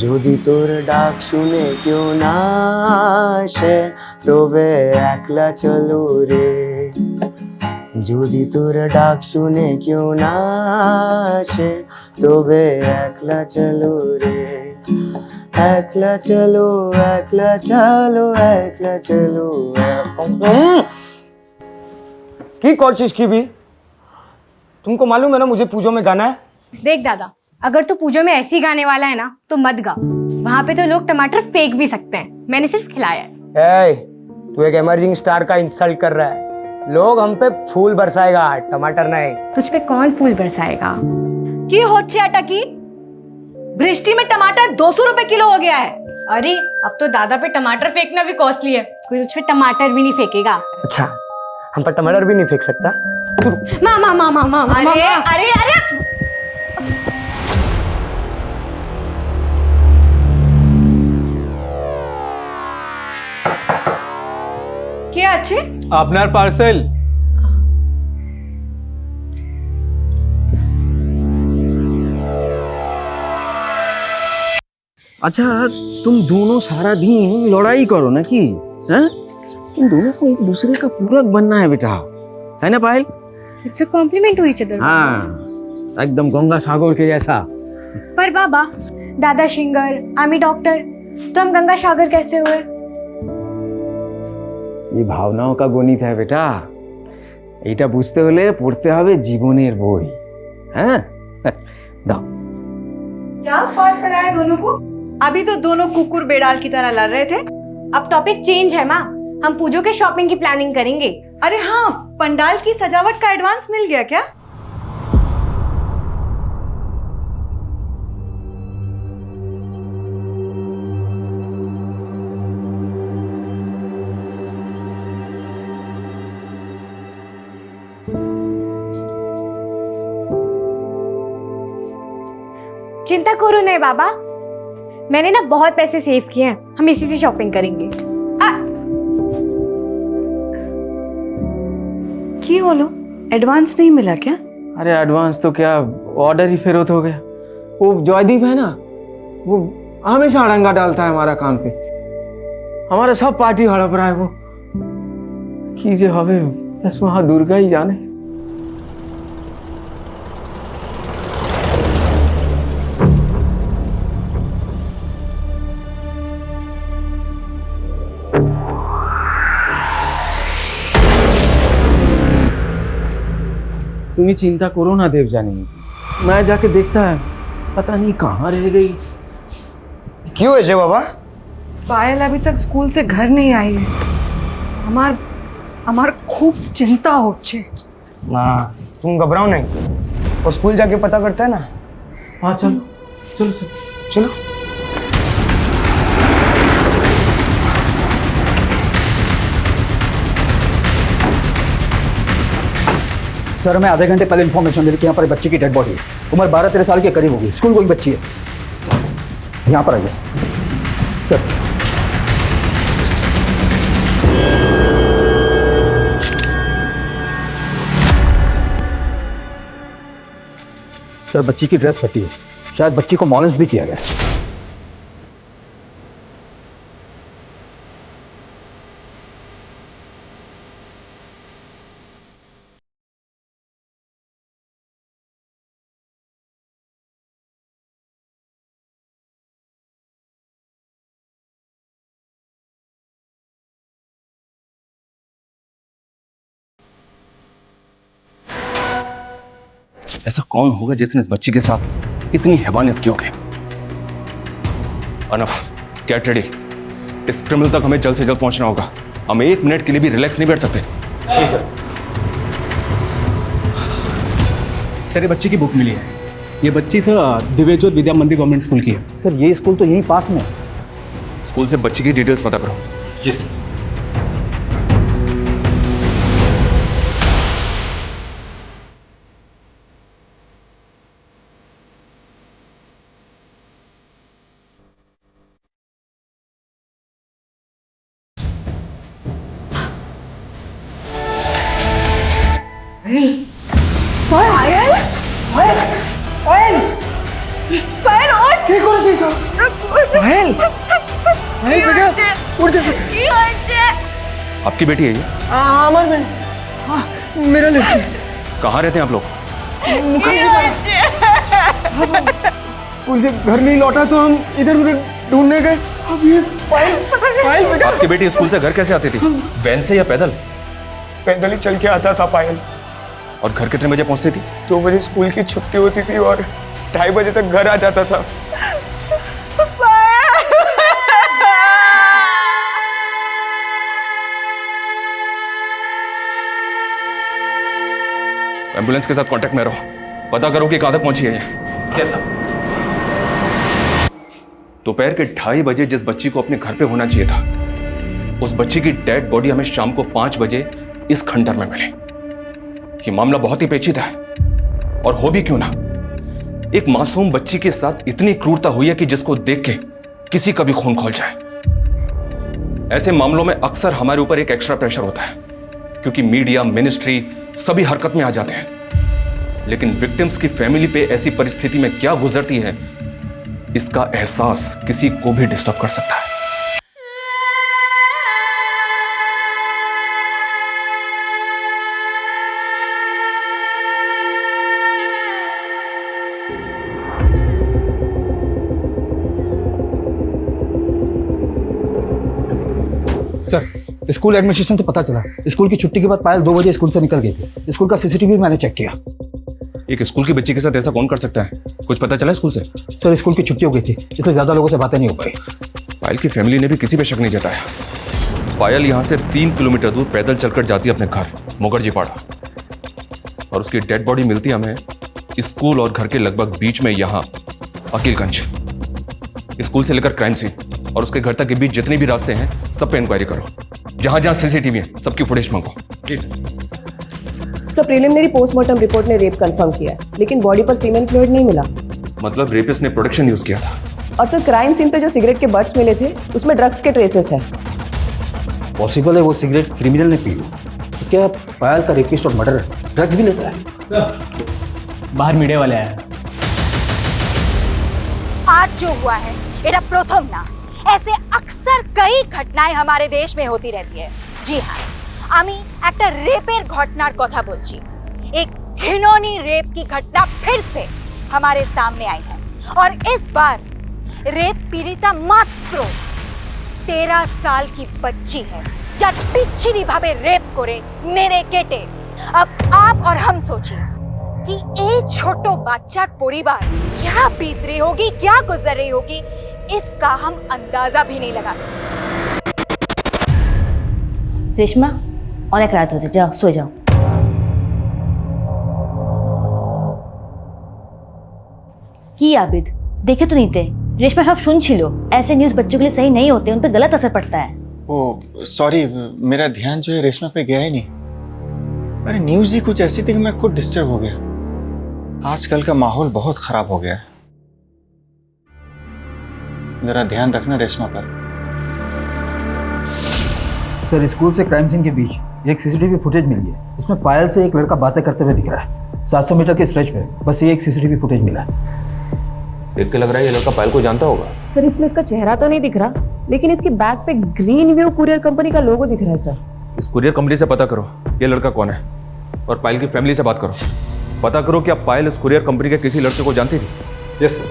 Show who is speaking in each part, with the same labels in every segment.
Speaker 1: যদি তোর ডাক শুনে কেউ না আসে তবে একলা চলো রে, যদি তোর ডাক শুনে কেউ না আসে তবে একলা চলো রে, একলা চলো একলা চলো একলা চলো। কি করছিস কি भी? तुमको मालूम है ना मुझे पूजो में गाना है।
Speaker 2: देख दादा, अगर तू पूजो में ऐसी गाने वाला है ना तो मत गा। वहाँ पे तो लोग टमाटर फेंक भी सकते हैं, मैंने सिर्फ खिलाया है।
Speaker 1: तू एक इमर्जिंग स्टार का इंसल्ट कर रहा है। लोग हम पे फूल बरसाएगा, टमाटर नहीं।
Speaker 2: तुझ पे कौन फूल बरसाएगा?
Speaker 3: की होच्छे अटकी बृष्टि में टमाटर 200 रुपए किलो हो गया है।
Speaker 2: अरे अब तो दादा पे टमाटर फेंकना भी कॉस्टली है, कोई तुझ पे टमाटर भी नहीं फेंकेगा।
Speaker 1: अच्छा, हम पर टमाटर भी नहीं फेंक सकता।
Speaker 2: मामा मामा मामा
Speaker 3: अरे अरे अरे কে আছে?
Speaker 4: আপনার পার্সেল।
Speaker 5: अच्छा, तुम दोनों सारा दिन लड़ाई करो ना कि? हैं? तुम दोनों को एक दूसरे का पूरक बनना है बेटा, है ना Payal?
Speaker 2: It's a compliment to each other.
Speaker 5: हाँ, एकदम गंगा सागर के जैसा।
Speaker 2: पर बाबा, दादा सिंगर, आमी डॉक्टर, तो हम गंगा सागर कैसे हुए?
Speaker 5: ये भावनाओं का गणित है बेटा, এটা বুঝতে হলে পড়তে হবে জীবনের বই। হ্যাঁ, দাও।
Speaker 3: क्या पाठ पढ़ाया दोनों को? अभी तो दोनों कुकुर बेडाल की तरह लड़ रहे थे।
Speaker 2: अब टॉपिक चेंज है माँ, हम पूजो के शॉपिंग की प्लानिंग करेंगे।
Speaker 3: अरे हाँ, पंडाल की सजावट का एडवांस मिल गया क्या?
Speaker 2: चिंता करो नहीं बाबा, मैंने ना बहुत पैसे सेव किए हैं, हम इसी से शॉपिंग करेंगे।
Speaker 3: की बोलो, एडवांस नहीं मिला क्या?
Speaker 5: अरे एडवांस तो क्या, ऑर्डर ही फेरत हो गया। वो जयदीप है ना, वो हमेशा अड़ंगा डालता है हमारा काम पे, हमारा सब पार्टी हड़प रहा है वो। की जे हवे बस वहाँ दुर्गा ही जाने। तुम्हें चिंता करो ना देवजानी, मैं जाके देखता है, पता नहीं कहाँ रह गई।
Speaker 1: क्यों है बाबा?
Speaker 3: पायल अभी तक स्कूल से घर नहीं आई है। हमार खूब चिंता होच्छे।
Speaker 1: माँ तुम घबराओ नहीं, वो स्कूल जाके पता करते हैं ना।
Speaker 5: हाँ चलो चलो चलो
Speaker 1: चलो।
Speaker 6: सर, मैं आधे घंटे पहले इन्फॉर्मेशन मिली कि यहाँ पर एक बच्ची की डेड बॉडी है। उम्र 12-13 साल के करीब होगी, स्कूल कोई बच्ची है। यहाँ पर आइए सर। सर, बच्ची की ड्रेस फटी है, शायद बच्ची को मॉलेज भी किया गया है।
Speaker 4: ऐसा कौन होगा जिसने इस बच्ची के साथ इतनी हैवानियत की होगी? Enough, get ready. इस क्रिमिनल तक हमें जल्द से जल्द पहुंचना होगा। हम एक मिनट के लिए भी रिलैक्स नहीं बैठ सकते।
Speaker 6: जी सर।
Speaker 7: सर, ये बच्ची की बुक मिली है। ये बच्ची सर दिव्यज्योत विद्या मंदिर गवर्नमेंट स्कूल की है।
Speaker 6: सर, ये स्कूल तो यहीं पास में है।
Speaker 4: स्कूल से बच्ची की डिटेल्स पता करो।
Speaker 7: जी सर।
Speaker 3: पायल, पायल, पायल, पायल, और
Speaker 5: पायल पायल बेटा उठ जा
Speaker 4: आपकी बेटी है ये?
Speaker 5: अमर में मेरा लड़की
Speaker 4: कहाँ रहते हैं आप लोग?
Speaker 5: स्कूल से घर नहीं लौटा तो हम इधर उधर ढूंढने गए। अब ये पायल पायल बेटा
Speaker 4: आपकी बेटी स्कूल से घर कैसे आती थी? वैन से या पैदल?
Speaker 1: पैदल ही चल के आता था पायल।
Speaker 4: और घर कितने बजे पहुंचती थी?
Speaker 1: 2 बजे स्कूल की छुट्टी होती थी और 2:30 बजे तक घर आ जाता था।
Speaker 4: एम्बुलेंस के साथ कांटेक्ट में रहो, पता करो कि कहां तक पहुंची है ये।
Speaker 7: Yes sir.
Speaker 4: दोपहर के 2:30 बजे जिस बच्ची को अपने घर पे होना चाहिए था, उस बच्ची की डेड बॉडी हमें शाम को 5 बजे इस खंडर में मिली। ये मामला बहुत ही पेचीदा है, और हो भी क्यों ना, एक मासूम बच्ची के साथ इतनी क्रूरता हुई है कि जिसको देख के किसी का भी खून खौल जाए। ऐसे मामलों में अक्सर हमारे ऊपर एक एक्स्ट्रा प्रेशर होता है, क्योंकि मीडिया, मिनिस्ट्री सभी हरकत में आ जाते हैं। लेकिन विक्टिम्स की फैमिली पे ऐसी परिस्थिति में क्या गुजरती है, इसका एहसास किसी को भी डिस्टर्ब कर सकता है।
Speaker 6: सर, स्कूल एडमिनिस्ट्रेशन से पता चला स्कूल की छुट्टी के बाद पायल 2 बजे स्कूल से निकल गई थी। स्कूल का सीसीटीवी मैंने चेक किया।
Speaker 4: एक स्कूल की बच्ची के साथ ऐसा कौन कर सकता है? कुछ पता चला स्कूल से?
Speaker 6: सर, स्कूल की छुट्टी हो गई थी, इसलिए ज्यादा लोगों से बातें नहीं हो पाई।
Speaker 4: पायल की फैमिली ने भी किसी पे शक नहीं जताया। पायल यहाँ से 3 किलोमीटर दूर पैदल चलकर जाती है अपने घर मुखर्जी पाड़ा, और उसकी डेड बॉडी मिलती है हमें स्कूल और घर के लगभग बीच में, यहाँ अकीलगंज। स्कूल से लेकर क्राइम सीन और उसके घर तक के बीच जितने भी रास्ते हैं, सब पे इंक्वायरी करो। जहां जहां सीसीटीवी है, सबकी फुटेज मांगो।
Speaker 8: सर, प्रीलिमिनरी पोस्टमार्टम रिपोर्ट ने रेप कंफर्म किया है, लेकिन बॉडी पर सीमेन फ्लूइड नहीं मिला।
Speaker 4: मतलब रेपिस्ट ने प्रोटेक्शन यूज किया था।
Speaker 8: और सर, क्राइम सीन पे जो सिगरेट के बट्स मिले थे, उसमें ड्रग्स के ट्रेसेस हैं।
Speaker 6: पॉसिबल है वो सिगरेट क्रिमिनल ने पी हो। तो क्या पायल का रेपिस्ट और मर्डर ड्रग्स भी लेता है?
Speaker 7: बाहर मीडिया वाले आए हैं।
Speaker 9: आज जो हुआ है এটা প্রথম না, ऐसे अक्सर कई घटनाएं हमारे देश में होती रहती है। जी हाँ, আমি একটা রেপের ঘটনার কথা বলছি। एक घिनौनी रेप की घटना फिर से हमारे सामने आई है, और इस बार रेप पीड़िता मात्र 13 साल की बच्ची है, যার বিচ্ছিরি ভাবে रेप করে মেরে কেটে। अब आप और हम सोचिए कि एक छोटो बाচ্চার পরিবার क्या बीत रही होगी, क्या गुजर रही होगी, इसका हम अंदाजा भी नहीं लगा।
Speaker 10: রেশমা, অনেক রাত হচ্ছে, যাও শুয়ে যাও। কি आबिद, देखे तो नहीं थे? रेशमा सब सुन छिलो। ऐसे न्यूज बच्चों के लिए सही नहीं होते, उन पे गलत असर पड़ता है।
Speaker 11: ओ सॉरी, मेरा ध्यान जो है रेशमा पे गया ही नहीं। अरे न्यूज ही कुछ ऐसी थी कि मैं खुद डिस्टर्ब हो गया। आजकल का माहौल बहुत खराब हो गया है, जरा ध्यान रखना रेशमा पर।
Speaker 6: सर, स्कूल से क्राइम सीन के बीच एक सीसीटीवी फुटेज मिली है। उसमें पायल से एक लड़का बातें करते हुए दिख रहा है। 700 मीटर के स्ट्रेच पे बस ये एक सीसीटीवी फुटेज मिला है।
Speaker 5: देख के लग रहा है ये लड़का पायल को जानता होगा।
Speaker 8: सर, इसमें इसका चेहरा तो नहीं दिख रहा, लेकिन इसकी बैग पे ग्रीन व्यू कुरियर कंपनी का लोगो दिख रहा है। सर,
Speaker 4: इस कुरियर कंपनी से पता करो ये लड़का कौन है, और पायल की फैमिली से बात करो। पता करो क्या पायल इस कुरियर कंपनी के किसी लड़के को जानती थी?
Speaker 7: Yes sir.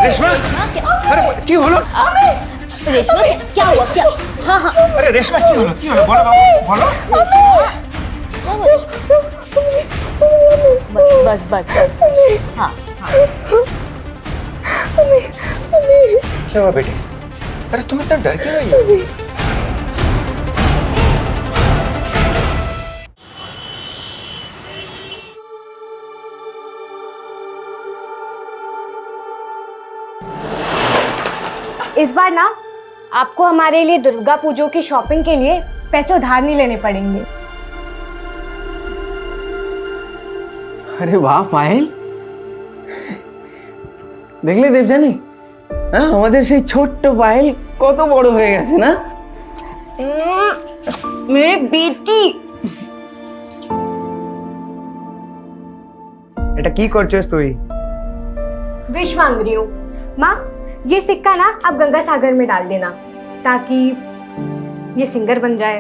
Speaker 11: रेशमा, अरे क्यों हलो?
Speaker 10: रेशमा, क्या हुआ? क्या? हाँ हाँ,
Speaker 11: अरे रेशमा क्यों हलो? बोलो बाबू, बोलो।
Speaker 10: बस बस बस। हाँ हाँ।
Speaker 11: क्या हुआ बेटी? अरे तुम इतना डर क्यों रही हो?
Speaker 2: इस बार ना आपको हमारे लिए दुर्गा पूजा की शॉपिंग के लिए पैसे उधार नहीं लेने पड़ेंगे।
Speaker 5: अरे वाह पायल, দেখলে দেবজানি, হ্যাঁ আমাদের সেই ছোট্ট পায়েল কত বড় হয়ে গেছে না।
Speaker 3: मेरी बेटी
Speaker 1: এটা কি করছিস তুই?
Speaker 2: विश मांग रही हूँ। माँ, ये सिक्का ना आप गंगा सागर में डाल देना ताकि ये सिंगर बन जाए,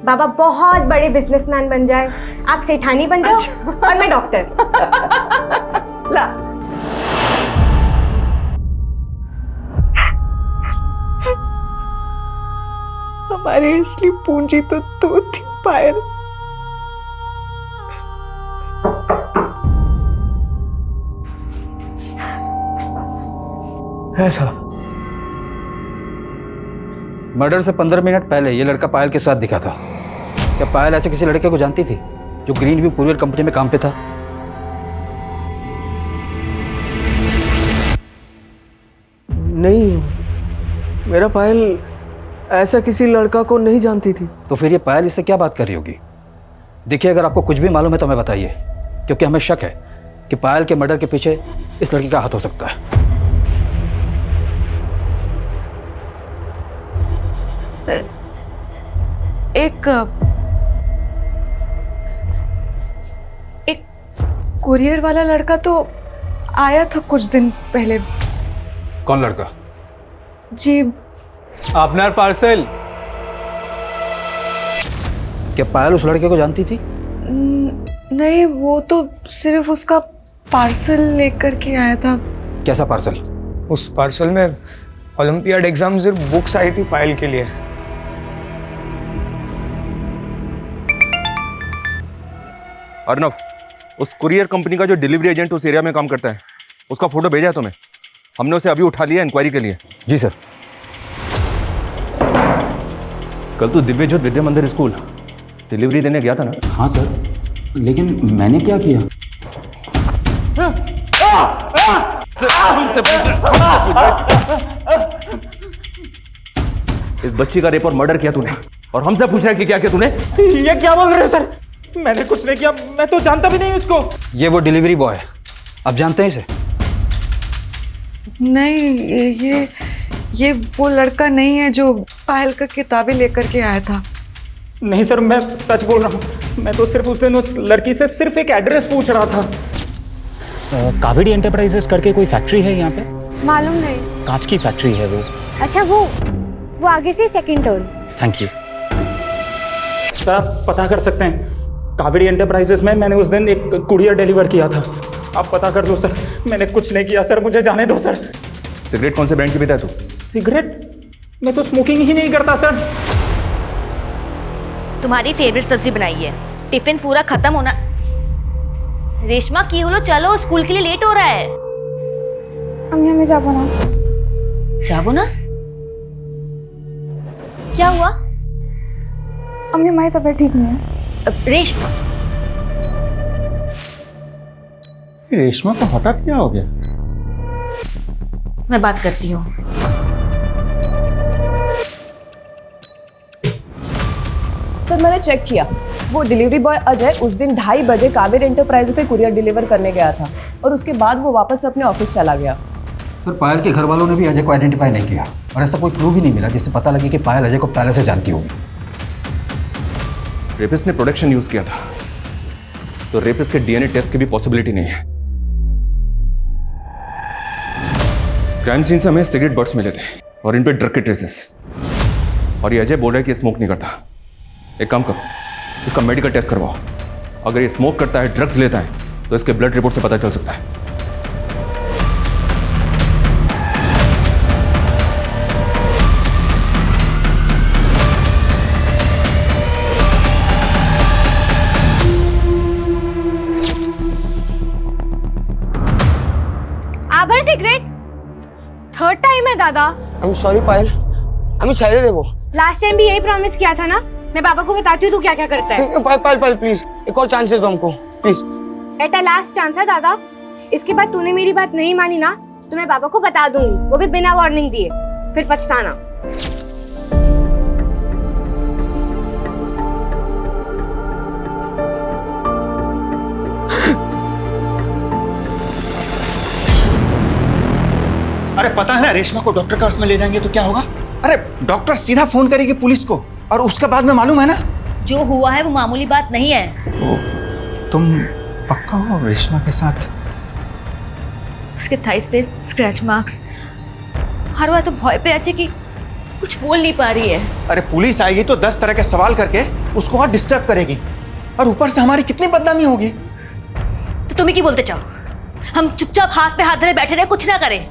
Speaker 2: बाबा बहुत बड़े बिजनेसमैन बन जाए, आप सेठानी बन जाओ और मैं डॉक्टर।
Speaker 3: ला हमारी असली पूंजी तो तू थी पायल।
Speaker 6: ऐसा मर्डर से 15 मिनट पहले ये लड़का पायल के साथ दिखा था। क्या पायल ऐसे किसी लड़के को जानती थी जो ग्रीन व्यू कुरियर कंपनी में काम पे था?
Speaker 5: नहीं, मेरा पायल ऐसा किसी लड़का को नहीं जानती थी।
Speaker 6: तो फिर ये पायल इससे क्या बात कर रही होगी? देखिए, अगर आपको कुछ भी मालूम है तो हमें बताइए, क्योंकि हमें शक है कि पायल के मर्डर के पीछे इस लड़की का हाथ हो सकता है।
Speaker 3: एक कुरियर वाला लड़का तो आया था कुछ दिन पहले।
Speaker 6: कौन लड़का?
Speaker 3: जी
Speaker 7: আপনার পার্সেল।
Speaker 6: क्या पायल उस लड़के को जानती थी?
Speaker 3: नहीं, वो तो सिर्फ उसका पार्सल लेकर के आया था।
Speaker 6: कैसा पार्सल?
Speaker 1: उस पार्सल में ओलंपियाड एग्जाम सिर्फ बुक्स आई थी पायल के लिए।
Speaker 4: अर्नव, उस कुरियर कंपनी का जो डिलीवरी एजेंट उस एरिया में काम करता है, उसका फोटो भेजा है तुम्हें? हमने उसे अभी उठा लिया इंक्वायरी के लिए।
Speaker 6: जी सर।
Speaker 4: कल तो दिव्य ज्योत विद्या मंदिर स्कूल डिलीवरी देने गया था ना?
Speaker 6: हाँ सर, लेकिन मैंने क्या किया?
Speaker 4: इस बच्ची का रेप और मर्डर किया तूने, और हमसे पूछ रहा है कि क्या किया तूने?
Speaker 7: ये क्या बोल रहे हो सर? मैंने कुछ नहीं किया, मैं तो जानता भी नहीं उसको।
Speaker 6: ये वो डिलीवरी बॉय है, आप जानते हैं इसे?
Speaker 3: नहीं, ये वो लड़का नहीं है जो पायल का किताबें लेकर के आया था।
Speaker 7: नहीं सर, मैं सच बोल रहा हूँ। मैं तो सिर्फ उस दिन उस लड़की से सिर्फ एक एड्रेस पूछ रहा था।
Speaker 12: कावेरी एंटरप्राइजेस करके कोई फैक्ट्री है यहाँ पे?
Speaker 2: मालूम नहीं।
Speaker 12: कांच की फैक्ट्री है वो।
Speaker 2: अच्छा, वो आगे से second turn.
Speaker 12: Thank you
Speaker 7: sir, आप पता कर सकते हैं, कावेरी एंटरप्राइजेस में मैंने उस दिन एक कुरियर डिलीवर किया था। आप पता कर दो सर, मैंने कुछ नहीं किया सर, मुझे जाने दो सर।
Speaker 4: सिगरेट कौन से ब्रांड की पीता है तू?
Speaker 7: सिगरेट? मैं तो स्मोकिंग ही नहीं करता सर।
Speaker 10: तुम्हारी फेवरेट सब्जी बनाई है, टिफिन पूरा खत्म होना। रेशमा की होलो, चलो स्कूल के लिए लेट हो रहा है।
Speaker 2: अम्मी, हमें जाबो ना।
Speaker 10: जाबो ना? क्या हुआ?
Speaker 2: अम्मी, हमारी तबीयत ठीक नहीं है।
Speaker 10: रेशमा,
Speaker 11: रेशमा को हठात क्या हो गया?
Speaker 10: मैं बात करती हूँ।
Speaker 8: सर, मैंने चेक किया, वो डिलीवरी बॉय अजय उस दिन 2:30 बजे कावेरी एंटरप्राइज पे कुरियर डिलीवर करने गया था और उसके बाद वो वापस अपने ऑफिस चला गया।
Speaker 6: सर, पायल के घर वालों ने भी अजय को आइडेंटिफाई नहीं किया और ऐसा कोई क्लू भी नहीं मिला जिससे पता लगे कि पायल अजय को पहले से जानती होगी।
Speaker 4: रेपिस्ट ने प्रोडक्शन यूज किया था, तो रेपिस्ट के डीएनए टेस्ट की भी पॉसिबिलिटी नहीं है। क्राइम सीन से हमें सिगरेट बट्स मिले थे और इन पे ड्रग के ट्रेसेस, और ये अजय बोल रहा है कि स्मोक नहीं करता। एक काम करो, इसका मेडिकल टेस्ट करवाओ। अगर ये स्मोक करता है, ड्रग्स लेता है, तो इसके ब्लड रिपोर्ट से पता चल सकता है।
Speaker 2: आभर सिगरेट थर्ड टाइम है दादा।
Speaker 1: आई एम सॉरी पायल, हमें चाहिए दे वो।
Speaker 2: लास्ट टाइम भी यही प्रॉमिस किया था ना। मैं पापा को बताती हूँ तू क्या क्या करता है।
Speaker 1: पायल प्लीज, एक और चांस दे दो हमको प्लीज।
Speaker 2: बेटा, लास्ट चांस है दादा। इसके बाद तूने मेरी बात नहीं मानी ना तो मैं पापा को बता दूंगी, वो भी बिना वार्निंग दिए, फिर पछताना।
Speaker 11: अरे पता है ना, रेशमा को डॉक्टर के पास में ले जाएंगे तो क्या होगा? अरे डॉक्टर सीधा फोन करेगी पुलिस को और उसके बाद में मालूम है ना,
Speaker 10: जो हुआ है वो मामूली बात नहीं है।
Speaker 11: तुम पक्का हो रेशमा के साथ?
Speaker 10: उसके थाइस पे स्क्रैच मार्क्स, हर बार तो भय पे अच्छे कि कुछ बोल नहीं पा रही है।
Speaker 11: अरे पुलिस आएगी तो 10 तरह के सवाल करके उसको और डिस्टर्ब करेगी, और ऊपर से हमारी कितनी बदनामी होगी।
Speaker 10: तो तुम्हें क्या बोलते चाहो? हम चुपचाप हाथ पे हाथ धरे बैठे रहे, कुछ ना करें?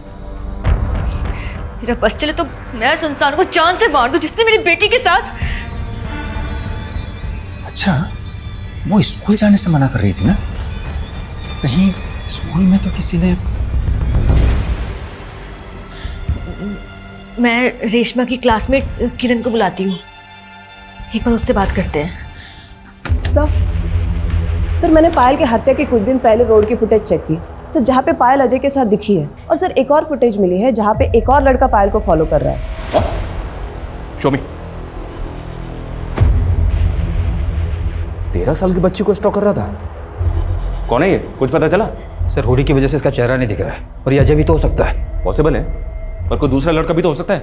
Speaker 10: मेरा बस चले तो मैं उस इंसान को जान से मार दूं जिसने मेरी बेटी के साथ।
Speaker 11: अच्छा, वो स्कूल जाने से मना कर रही थी ना? कहीं स्कूल में तो किसी ने...
Speaker 10: मैं रेशमा की क्लासमेट किरण को बुलाती हूँ, एक बार उससे बात करते हैं।
Speaker 8: सर मैंने पायल की हत्या के कुछ दिन पहले रोड की फुटेज चेक की सर, जहाँ पे पायल अजय के साथ दिखी है। और सर एक और फुटेज मिली है जहाँ पे एक और लड़का पायल को फॉलो कर रहा है।
Speaker 4: शो मी। 13 साल की बच्ची को स्टॉक कर रहा था? कौन है ये, कुछ पता चला?
Speaker 6: सर हुडी की वजह से इसका चेहरा नहीं दिख रहा है, और ये अजय भी तो हो सकता है।
Speaker 4: पॉसिबल है, पर कोई दूसरा लड़का भी तो हो सकता है।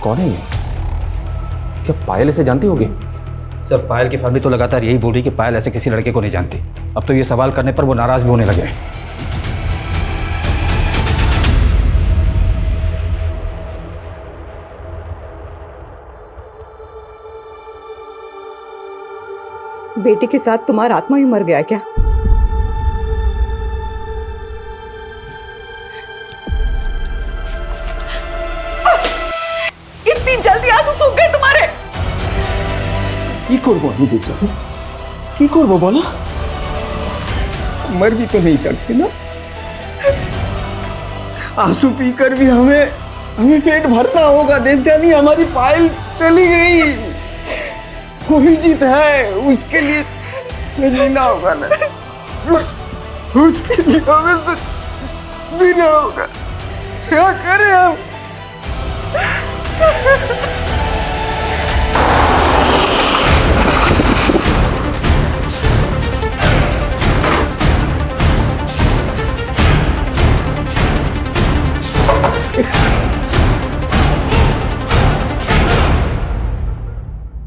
Speaker 4: कौन है ये? क्या पायल इसे जानती होगी?
Speaker 6: सर पायल की फैमिली तो लगातार यही बोल रही कि पायल ऐसे किसी लड़के को नहीं जानती। अब तो ये सवाल करने पर वो नाराज भी होने लगे हैं।
Speaker 3: बेटी के साथ तुम्हारा आत्मा ही मर गया क्या? इतनी जल्दी आंसू सूख गए तुम्हारे?
Speaker 5: কি করবো আমি দেখো, কি করবো বলো? मर भी तो नहीं सकते ना, आंसू पीकर भी हमें पेट भरना होगा। देवजानी हमारी पायल चली गई, वही जीत है, उसके लिए जीना होगा ना, उसके लिए हमें तो जीना होगा। क्या करें हम?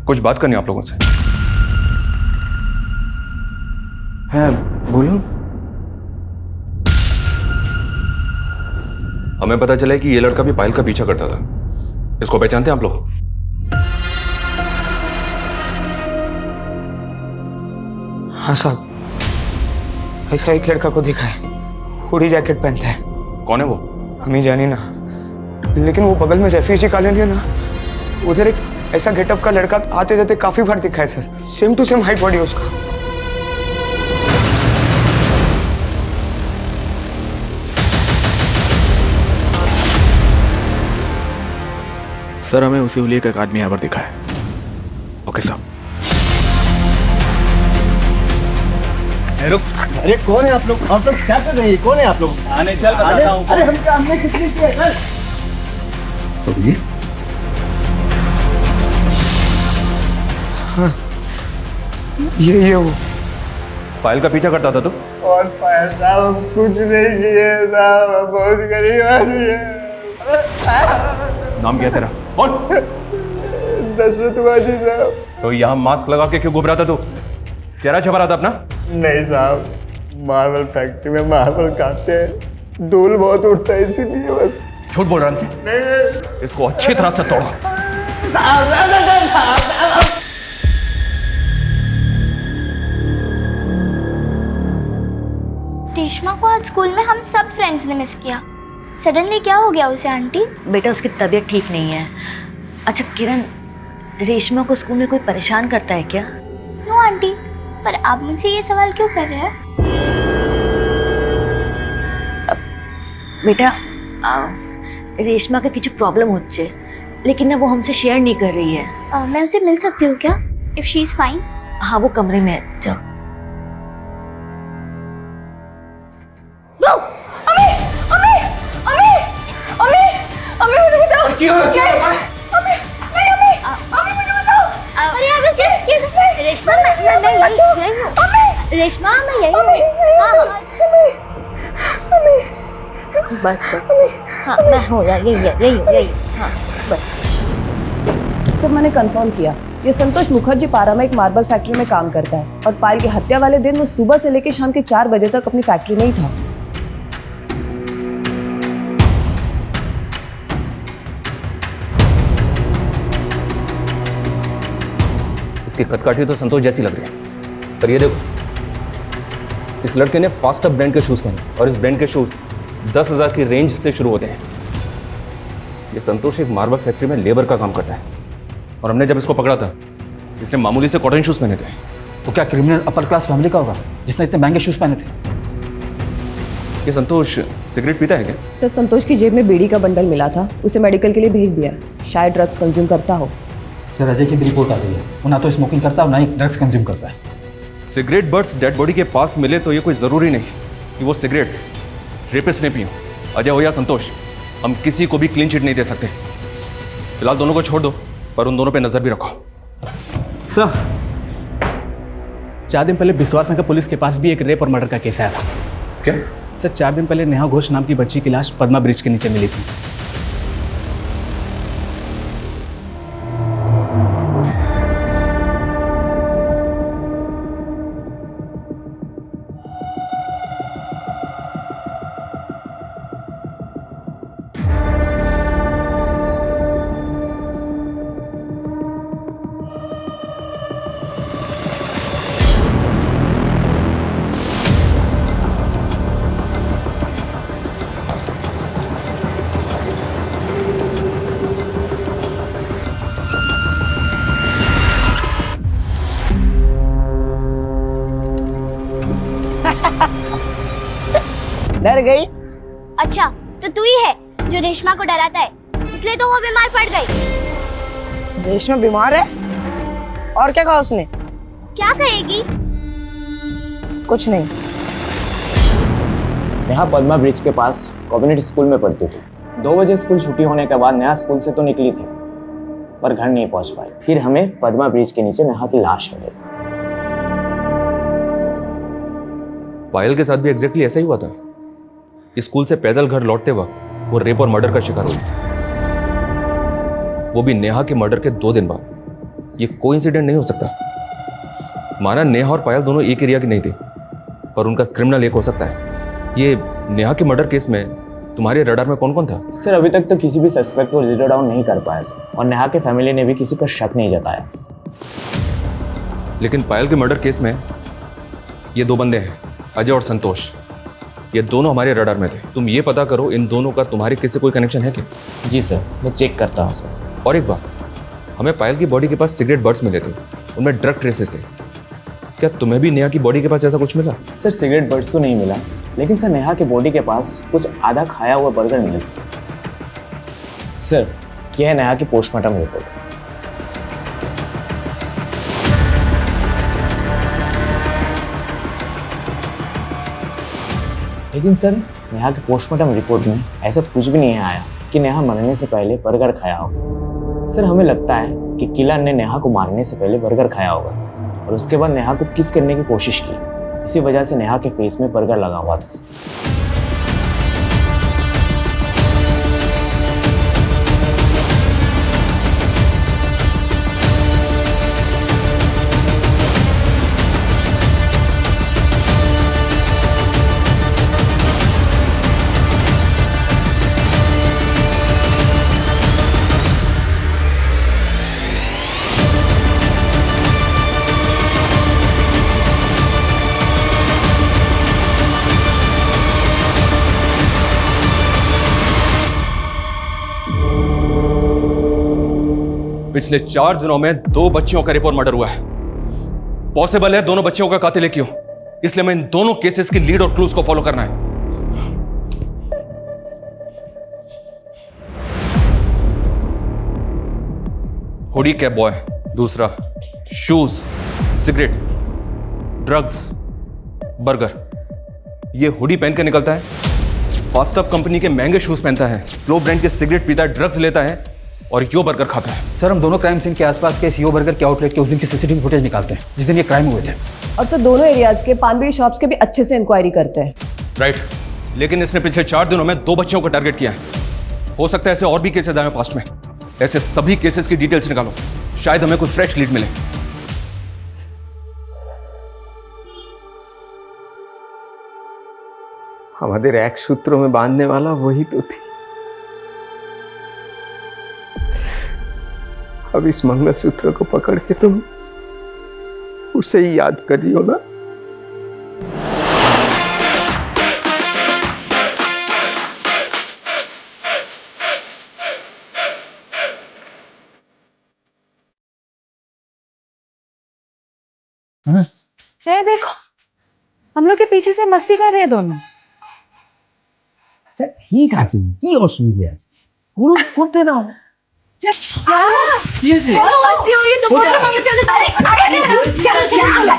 Speaker 4: कुछ बात करनी है आप लोगों से।
Speaker 5: हाँ बोलो।
Speaker 4: हमें पता चला है कि ये लड़का भी पायल का पीछा करता था। इसको पहचानते हैं आप लोग?
Speaker 1: हाँ साहब, ऐसा एक लड़का को दिखा है, हुडी जैकेट पहनता है।
Speaker 4: कौन है वो?
Speaker 1: हम ही जाने ना, लेकिन वो बगल में रेफ्यूजी कॉलोनी है ना, उधर एक ऐसा गेटअप का लड़का आते जाते काफी बार दिखा है sir. Same to same height body है उसका।
Speaker 13: सर हमें उसी हुलिये का एक आदमी यहाँ पर दिखा है। ओके साहब।
Speaker 14: अरे कौन है आप लोग क्या कर रहे हैं? कौन है आप लोग? आने चल बताता हूँ। अरे हमने कितनी की है सर?
Speaker 6: सुनिए,
Speaker 1: हाँ, ये वो
Speaker 4: पायल का पीछा करता था तू?
Speaker 14: और पायल साहब हम कुछ नहीं किए साहब, हम बहुत गरीब आदमी है।
Speaker 4: नाम क्या तेरा? बोल।
Speaker 14: दशरथ बाजी साहब।
Speaker 4: तो यहाँ मास्क लगा के क्यों घूम रहा था तू? चेहरा छपा रहा था अपना?
Speaker 14: नहीं साहब, मार्बल फैक्ट्री में मार्बल काटते हैं, धूल बहुत उड़ता है इसीलिए बस।
Speaker 4: झूठ बोल रहा है?
Speaker 14: नहीं,
Speaker 4: इसको अच्छी तरह से तोड़ो।
Speaker 15: रेशमा को आज स्कूल में हम सब फ्रेंड्स ने मिस किया। सडनली क्या हो गया उसे आंटी?
Speaker 10: बेटा उसकी तबीयत ठीक नहीं है। अच्छा किरण, रेशमा को स्कूल में कोई परेशान करता है क्या?
Speaker 15: नो आंटी, पर आप मुझसे ये सवाल क्यों कर रहे हैं?
Speaker 10: बेटा रेशमा का কিছু प्रॉब्लम হচ্ছে, लेकिन ना वो हमसे शेयर नहीं कर रही है।
Speaker 15: मैं उसे मिल सकती हूँ क्या? If she is fine.
Speaker 10: हाँ वो कमरे में है, जाओ।
Speaker 15: रेशमा मैं यही हूँ।
Speaker 10: बस बस हाँ मैं हूँ, यही हाँ बस।
Speaker 8: सर मैंने कंफर्म किया, ये संतोष मुखर्जी पारा में एक मार्बल फैक्ट्री में काम करता है और पायल की हत्या वाले दिन वो सुबह से लेकर शाम के 4 बजे तक अपनी फैक्ट्री में ही था।
Speaker 4: इसकी कदकाठी तो संतोष जैसी लग रही है, पर ये देखो, इस लड़के ने फास्टर ब्रांड के शूज पहने और इस ब्रांड के शूज 10,000 की रेंज से शुरू होते हैं। ये संतोष एक मार्बल फैक्ट्री में लेबर का काम करता है और हमने जब इसको पकड़ा था इसने मामूली से कॉटन शूज पहने थे।
Speaker 6: तो क्या क्रिमिनल अपर क्लास फैमिली का होगा जिसने इतने महंगे शूज पहने थे?
Speaker 4: ये संतोष सिगरेट पीता है क्या?
Speaker 8: सर संतोष की जेब में बीड़ी का बंडल मिला था, उसे मेडिकल के लिए भेज दिया, शायद ड्रग्स कंज्यूम करता हो।
Speaker 6: सर अजय की भी रिपोर्ट आ गई है, वो ना तो स्मोकिंग करता और ना ही ड्रग्स कंज्यूम करता है।
Speaker 4: सिगरेट बर्ड्स डेड बॉडी के पास मिले तो ये कोई ज़रूरी नहीं कि वो सिगरेट्स रेपिस्ट ने पी हो। अजय हो या संतोष, हम किसी को भी क्लीन चिट नहीं दे सकते। फिलहाल दोनों को छोड़ दो, पर उन दोनों पे नज़र भी रखो।
Speaker 12: सर 4 दिन पहले विश्वास नगर पुलिस के पास भी एक रेप और मर्डर का केस आया था।
Speaker 4: क्या?
Speaker 12: सर 4 दिन पहले नेहा घोष नाम की बच्ची की लाश पद्मा ब्रिज के नीचे मिली थी।
Speaker 5: डर गई?
Speaker 15: अच्छा तो तू ही है जो रेशमा को डराता है, इसलिए तो वो बीमार पड़ गई।
Speaker 5: रेशमा बीमार है? और क्या कहा उसने?
Speaker 15: क्या कहेगी?
Speaker 5: कुछ नहीं।
Speaker 16: नेहा पद्मा ब्रिज के पास कम्युनिटी स्कूल में पढ़ती थी। 2 बजे स्कूल छुट्टी होने के बाद नेहा स्कूल से तो निकली थी पर घर नहीं पहुंच पाई। फिर हमें पद्मा ब्रिज के नीचे नेहा की लाश मिली।
Speaker 4: पायल के साथ भी एग्जैक्टली ऐसा ही हुआ था। स्कूल से पैदल घर लौटते वक्त वो रेप और मर्डर का शिकार हुई, वो भी नेहा के मर्डर के 2 दिन बाद। ये कोइंसिडेंट नहीं हो सकता। माना नेहा और पायल दोनों एक एरिया की नहीं थी, पर उनका क्रिमिनल एक हो सकता है। ये नेहा के मर्डर केस में तुम्हारे रडार में कौन कौन था?
Speaker 16: सर अभी तक तो किसी भी सस्पेक्ट को जीरो डाउन नहीं कर पाया सर, और नेहा के फैमिली ने भी किसी पर शक नहीं जताया।
Speaker 4: लेकिन पायल के मर्डर केस में ये 2 बंदे हैं, अजय और संतोष। ये दोनों हमारे रडार में थे। तुम ये पता करो इन दोनों का तुम्हारे केस से कोई कनेक्शन है क्या?
Speaker 16: जी सर, मैं चेक करता हूँ सर।
Speaker 4: और एक बात, हमें पायल की बॉडी के पास सिगरेट बर्ड्स मिले थे, उनमें ड्रग ट्रेसेस थे। क्या तुम्हें भी नेहा की बॉडी के पास ऐसा कुछ मिला?
Speaker 16: सर सिगरेट बर्ड्स तो नहीं मिला, लेकिन सर नेहा के बॉडी के पास कुछ आधा खाया हुआ बर्गर मिले थे। सर यह है नेहा की पोस्टमार्टम रिपोर्ट। लेकिन सर नेहा के पोस्टमार्टम रिपोर्ट में ऐसा कुछ भी नहीं आया कि नेहा मरने से पहले बर्गर खाया हो। सर हमें लगता है कि किलर ने नेहा को मारने से पहले बर्गर खाया होगा और उसके बाद नेहा को किस करने की कोशिश की। इसी वजह से नेहा के फेस में बर्गर लगा हुआ था।
Speaker 4: पिछले 4 दिनों में 2 बच्चियों का रेप और मर्डर हुआ है। पॉसिबल है दोनों बच्चियों का कातिल एक ही हो, इसलिए मैं इन दोनों केसेस की लीड और क्लूज को फॉलो करना है। हुडी कैप बॉय, दूसरा शूज, सिगरेट, ड्रग्स, बर्गर। ये हुडी पहन के निकलता है, फास्टअप कंपनी के महंगे शूज पहनता है, फ्लो ब्रांड के सिगरेट पीता है, ड्रग्स लेता है और यो बर्गर खाता है।
Speaker 6: सर हम दोनों क्राइम सीन के आसपास के सीओ बर्गर के आउटलेट के उस दिन की सीसीटीवी फुटेज निकालते हैं जिस दिन ये क्राइम हुए थे।
Speaker 8: और सर दोनों एरियाज के पान बीड़ी शॉप्स के भी अच्छे से इंक्वायरी करते हैं।
Speaker 4: राइट, लेकिन इसने पिछले 4 दिनों में 2 बच्चियों को टारगेट किया है। हो सकता है ऐसे और भी केसेस आए पास्ट में। ऐसे सभी केसेस की डिटेल्स निकालो, शायद हमें कोई फ्रेश लीड मिले।
Speaker 5: আমাদের এক সূত্র में बांधने वाला वही तो थी। अब इस मंगलसूत्र को पकड़ के तुम उसे ही याद कर रही हो ना।
Speaker 3: है देखो, हम लोग के पीछे से मस्ती कर रहे हैं दोनों।
Speaker 17: ঠিক আছে, কি অসুবিধা আছে করতে দাও।
Speaker 3: मस्ती हो रही है तो बोलो मम्मी, चलो चलो क्या हो रहा है?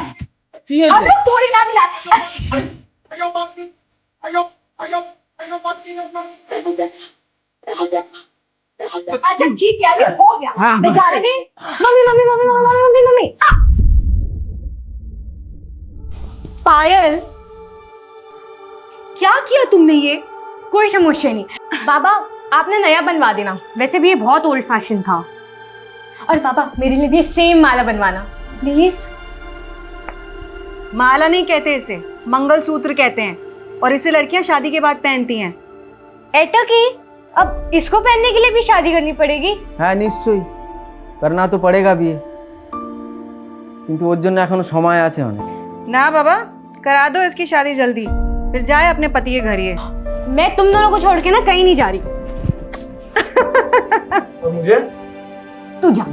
Speaker 3: हम लोग थोड़ी ना मिलाते। अच्छा ठीक है, अभी हो गया। मैं जा रही हूँ। Mummy mummy mummy mummy mummy mummy. Payal, क्या किया तुमने ये?
Speaker 2: कोई समस्या नहीं बाबा, आपने नया बनवा देना। वैसे भी ये बहुत ओल्ड फैशन था। और पापा मेरे लिए भी सेम माला बनवाना प्लीज।
Speaker 3: माला नहीं कहते इसे, मंगलसूत्र कहते हैं, और इसे लड़कियां शादी के बाद पहनती हैं।
Speaker 2: एटा की अब इसको पहनने के लिए भी शादी करनी पड़ेगी?
Speaker 5: হ্যাঁ নিশ্চয়ই करना तो पड़ेगा भी, কিন্তু ওর জন্য এখনো সময় আছে অনেক।
Speaker 3: ना बाबा, करा दो इसकी शादी जल्दी, फिर जाए अपने पति के घर। ये
Speaker 2: मैं तुम दोनों को छोड़ के ना कहीं नहीं जा रही।
Speaker 5: और मुझे
Speaker 2: तू जा।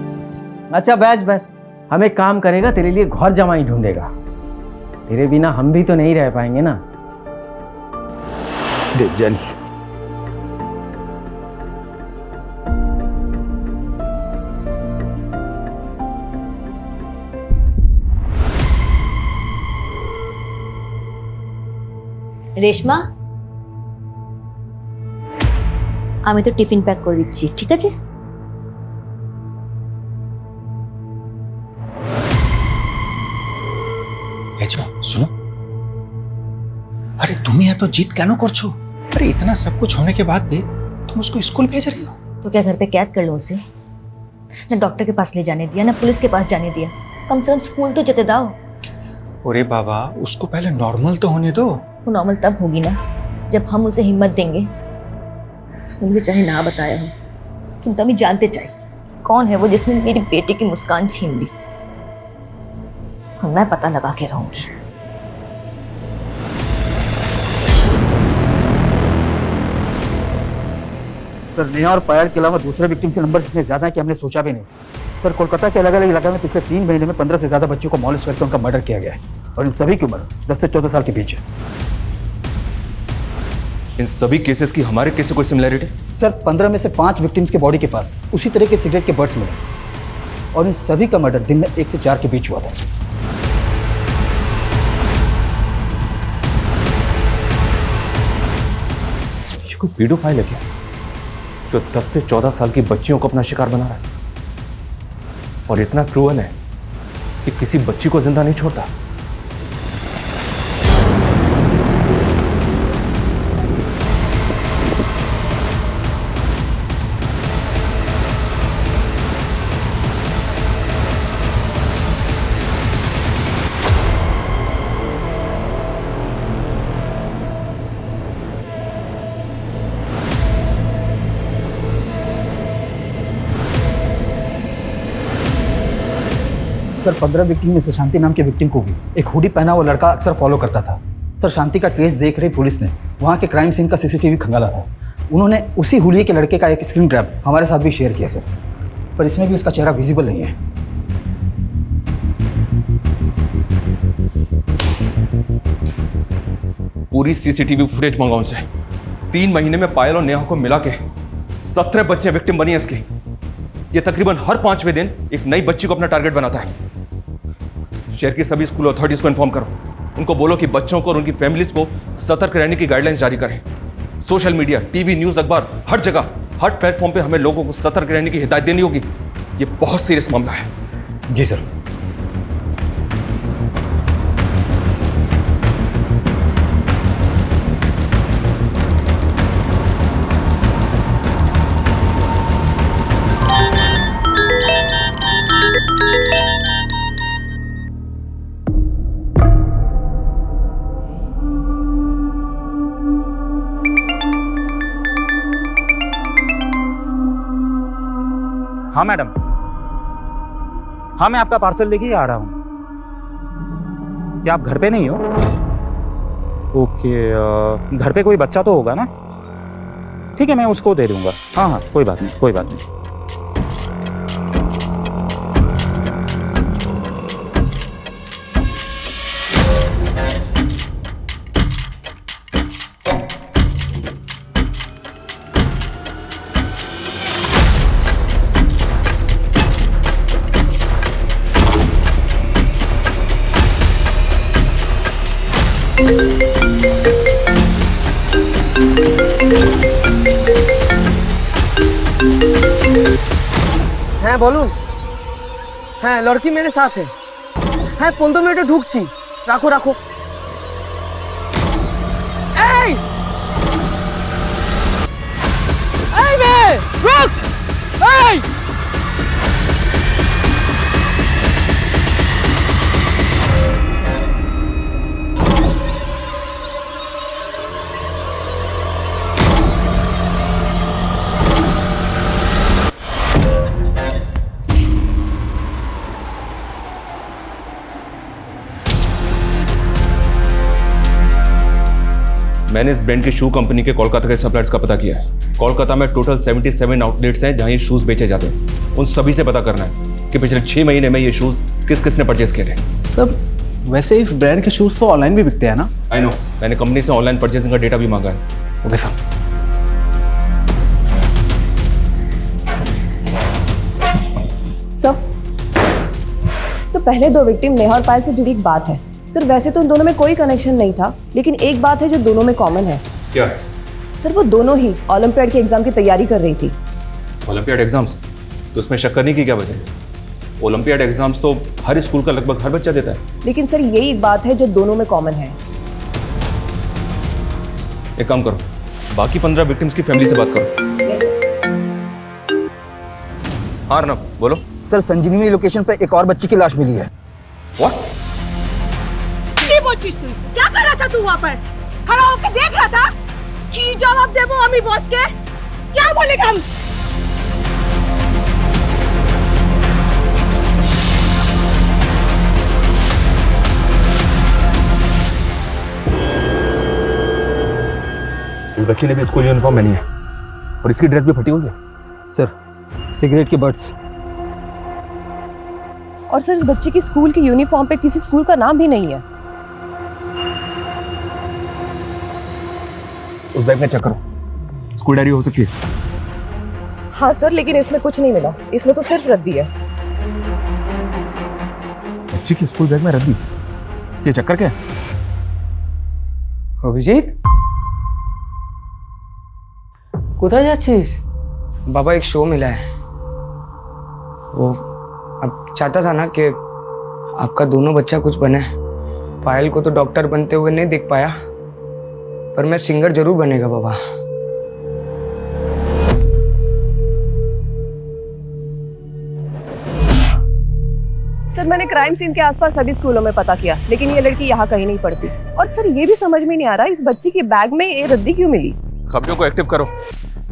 Speaker 5: अच्छा बस बस, हम एक काम करेगा, तेरे लिए घर जमाई ढूंढेगा। तेरे बिना हम भी तो नहीं रह पाएंगे ना। देख जानी
Speaker 10: রেশমা, আমি তো টিফিন প্যাক করে দিচ্ছি, ঠিক আছে?
Speaker 11: सुनो, अरे तुम यहाँ तो जीत क्या करछो? अरे इतना सब कुछ होने के बाद भी तुम उसको स्कूल भेज रही हो?
Speaker 10: तो क्या घर पे कैद कर लो उसे? ना डॉक्टर के पास ले जाने दिया, ना पुलिस के पास जाने दिया। कम से कम स्कूल तो जते दाओ।
Speaker 11: अरे बाबा, उसको पहले नॉर्मल तो होने दो।
Speaker 10: वो नॉर्मल तब होगी ना जब हम उसे हिम्मत देंगे। उसने मुझे चाहे ना बताया हो, किंतु हमें जानते चाहिए कौन है वो जिसने मेरी बेटी की मुस्कान छीन ली। और मैं पता लगा के रहूंगी।
Speaker 6: सर, नेहा और पायल के अलावा दूसरे विक्टिम के नंबर इतने ज्यादा हैं कि हमने सोचा भी नहीं। सर, कोलकाता के अलग अलग इलाके में पिछले 3 महीने में 15 से ज्यादा बच्चों को मॉलेस्ट करके उनका मर्डर किया गया है, और इन सभी की उम्र 10 से 14 साल के बीच है।
Speaker 4: इन सभी केसेस की हमारे केस से कोई सिमिलरिटी?
Speaker 6: सर, 15 में से 5 विक्टिम्स के बॉडी के पास उसी तरह के सिगरेट के बर्ड्स मिले, और इन सभी का मर्डर दिन में 1 से 4 के बीच हुआ था।
Speaker 4: ये कोई पीडोफाइल है क्या, जो 10 से 14 साल की बच्चियों को अपना शिकार बना रहा है, और इतना क्रूअल है कि किसी बच्ची को जिंदा नहीं छोड़ता?
Speaker 6: सर, 15 विक्टिम में से शांति नाम के विक्टिम को भी एक हुडी पहना हुआ लड़का अक्सर फॉलो करता था। सर, शांति का केस देख रही पुलिस ने वहाँ के क्राइम सीन का सीसीटीवी खंगाला था। उन्होंने उसी हुलिये के लड़के का एक स्क्रीन ग्रैब हमारे साथ भी शेयर किया सर, पर इसमें भी उसका चेहरा विजिबल नहीं है।
Speaker 4: पूरी सीसीटीवी फुटेज मंगाओ उनसे। 3 महीने में पायल और नेहा को मिला के 17 बच्चे विक्टिम बनी है इसकी। ये तकरीबन हर 5वें दिन एक नई बच्ची को अपना टारगेट बनाता है। शहर की सभी स्कूल अथॉरिटीज को इन्फॉर्म करो, उनको बोलो कि बच्चों को और उनकी फैमिलीज को सतर्क रहने की गाइडलाइंस जारी करें। सोशल मीडिया, टीवी, न्यूज, अखबार, हर जगह, हर प्लेटफॉर्म पे हमें लोगों को सतर्क रहने की हिदायत देनी होगी। ये बहुत सीरियस मामला है।
Speaker 6: जी सर।
Speaker 12: हाँ मैडम, हाँ मैं आपका पार्सल लेके ही आ रहा हूँ। क्या आप घर पे नहीं हो? ओके, घर पे कोई बच्चा तो होगा ना? ठीक है, मैं उसको दे दूंगा। हाँ हाँ, कोई बात नहीं, कोई बात नहीं।
Speaker 5: হ্যাঁ বলুন। হ্যাঁ লড়কি মেরে সাথে। হ্যাঁ 15 মিনিটে ঢুকছি, রাখো রাখো। এই এই মেয়ে রুক, এই
Speaker 4: मैंने इस ब्रांड की शू कंपनी के कोलकाता के सप्लायर्स का पता किया है। कोलकाता में टोटल 77 आउटलेट्स हैं जहां ये शूज बेचे जाते हैं। उन सभी से पता करना है कि पिछले 6 महीने में ये शूज किस किस ने परचेज किए थे।
Speaker 12: सर वैसे इस ब्रांड के शूज तो ऑनलाइन भी बिकते हैं ना?
Speaker 4: आई नो, मैंने कंपनी से ऑनलाइन परचेजिंग का डेटा भी मांगा है।
Speaker 12: Okay sir.
Speaker 8: सर पहले 2 विक्टिम नेहा और पायल से जुड़ी एक बात है। सर वैसे तो उन दोनों में कोई कनेक्शन नहीं था, लेकिन एक बात है जो दोनों में कॉमन है।
Speaker 4: क्या?
Speaker 8: सर वो दोनों ही ओलंपियाड के एग्जाम की तैयारी कर रही थी।
Speaker 4: Olympiad exams? तो इसमें शक करने की क्या वजह है? ओलंपियाड एग्जाम्स तो हर स्कूल का लगभग हर बच्चा देता है।
Speaker 8: लेकिन सर यही एक बात है जो दोनों में कॉमन है।
Speaker 4: एक काम करो, बाकी 15 विक्टिम्स की फैमिली से बात करो। हाँ अर्नब बोलो।
Speaker 6: सर संजीवनी लोकेशन पे एक और बच्ची की लाश मिली है।
Speaker 4: What?
Speaker 3: वो चीज सुन, क्या कर रहा था तू वहाँ पर? खड़ा होकर देख रहा था? की जवाब दे वो अम्मी बॉस के? क्या बोलेगा हम?
Speaker 4: इस बच्ची ने भी स्कूल यूनिफॉर्म पहनी है और इसकी ड्रेस भी फटी हुई है।
Speaker 6: सर सिगरेट के बट्स।
Speaker 8: और सर इस बच्चे की स्कूल की यूनिफॉर्म पे किसी स्कूल का नाम भी नहीं है।
Speaker 4: उस बैग में चेक करो, स्कूल डायरी हो सकती है।
Speaker 8: हाँ सर, लेकिन इसमें कुछ नहीं मिला। इसमें तो सिर्फ रद्दी है।
Speaker 4: बच्ची की स्कूल बैग में रद्दी? ये चक्कर क्या है?
Speaker 5: अभिजीत কোথায় যাচ্ছিস?
Speaker 1: बाबा एक शो मिला है, वो अब चाहता था ना कि आपका दोनों बच्चा कुछ बने। पायल को तो डॉक्टर बनते हुए नहीं देख पाया, पर मैं सिंगर जरूर बनेगा बाबा।
Speaker 8: सर मैंने क्राइम सीन के आसपास सभी स्कूलों में पता किया, लेकिन ये लड़की यहाँ कहीं नहीं पढ़ती। और सर ये भी समझ में नहीं आ रहा इस बच्ची के बैग में ये रद्दी क्यों मिली।
Speaker 4: खबरों को एक्टिव करो